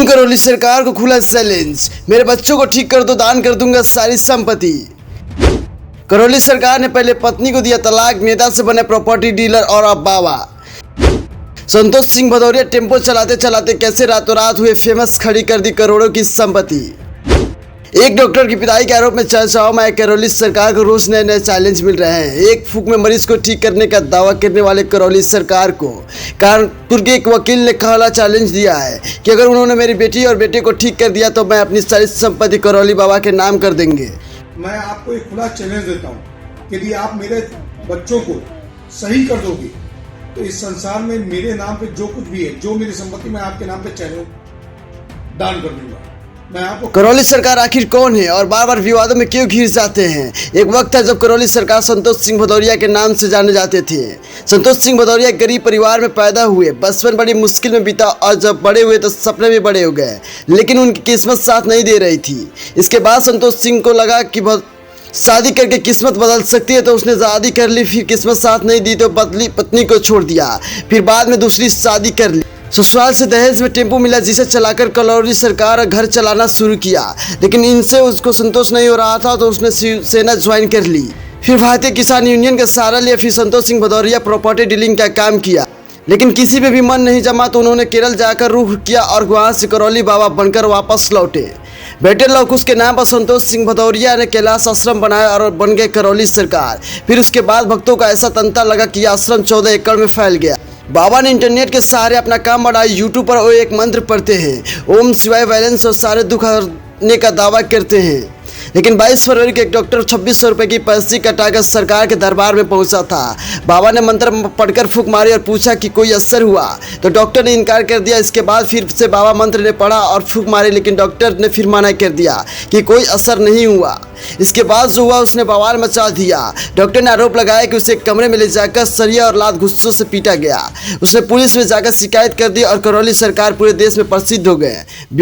करौली सरकार को खुला चैलेंज, मेरे बच्चों को ठीक कर दो, दान कर दूंगा सारी संपत्ति। करौली सरकार ने पहले पत्नी को दिया तलाक, नेता से बने प्रॉपर्टी डीलर और अब बाबा। संतोष सिंह भदौरिया टेम्पो चलाते चलाते कैसे रातों रात हुए फेमस, खड़ी कर दी करोड़ों की संपत्ति। एक डॉक्टर की पिटाई के आरोप में चर्चाओं में करौली सरकार को रोज नए नए चैलेंज मिल रहे हैं। एक फूंक में मरीज को ठीक करने का दावा करने वाले करौली सरकार को कानपुर के एक वकील ने खुला चैलेंज दिया है कि अगर उन्होंने मेरी बेटी और बेटे को ठीक कर दिया तो मैं अपनी सारी संपत्ति करौली बाबा के नाम कर देंगे। मैं आपको एक खुला चैलेंज देता हूँ कि यदि आप मेरे बच्चों को सही कर दोगे तो इस संसार में मेरे नाम पे जो कुछ भी है, जो मेरी संपत्ति, मैं आपके नाम पे चैलेंज दान कर दूंगा। मैं आपको करौली सरकार आखिर कौन है और बार बार विवादों में क्यों घिर जाते हैं? एक वक्त था जब करौली सरकार संतोष सिंह भदौरिया के नाम से जाने जाते थे। संतोष सिंह भदौरिया गरीब परिवार में पैदा हुए, बचपन बड़ी मुश्किल में बीता और जब बड़े हुए तो सपने भी बड़े हो गए, लेकिन उनकी किस्मत साथ नहीं दे रही थी। इसके बाद संतोष सिंह को लगा कि शादी करके किस्मत बदल सकती है, तो उसने शादी कर ली। फिर किस्मत साथ नहीं दी तो पत्नी को छोड़ दिया। फिर बाद में दूसरी शादी कर ली। ससुराल से दहेज में टेम्पो मिला, जिसे चलाकर करौली सरकार घर चलाना शुरू किया, लेकिन इनसे उसको संतोष नहीं हो रहा था तो उसने शिवसेना ज्वाइन कर ली। फिर भारतीय किसान यूनियन का सहारा लिया। फिर संतोष सिंह भदौरिया प्रॉपर्टी डीलिंग का काम किया, लेकिन किसी पे भी मन नहीं जमा तो उन्होंने केरल जाकर रुख किया और वहाँ से करौली बाबा बनकर वापस लौटे। बेटे लवकुश के नाम पर संतोष सिंह भदौरिया ने कैलाश आश्रम बनाया और बन गए करौली सरकार। फिर उसके बाद भक्तों का ऐसा तंता लगा कि आश्रम 14 एकड़ में फैल गया। बाबा ने इंटरनेट के सहारे अपना काम बढ़ाया। यूट्यूब पर वो एक मंत्र पढ़ते हैं, ओम शिवाय बैलेंस, और सारे दुख हरने का दावा करते हैं। लेकिन 22 फरवरी के एक डॉक्टर 2600 रुपये की पर्ची कटाकर सरकार के दरबार में पहुंचा था। बाबा ने मंत्र पढ़कर फूंक मारी और पूछा कि कोई असर हुआ, तो डॉक्टर ने इनकार कर दिया। इसके बाद फिर से बाबा मंत्र ने पढ़ा और फूंक मारी, लेकिन डॉक्टर ने फिर मना कर दिया कि कोई असर नहीं हुआ। इसके बाद जो हुआ उसने बवाल मचा दिया। डॉक्टर ने आरोप लगाया कि उसे कमरे में ले जाकर सरिया और लात घुस्सों से पीटा गया। उसने पुलिस में जाकर शिकायत कर दी और करौली सरकार पूरे देश में प्रसिद्ध हो गए।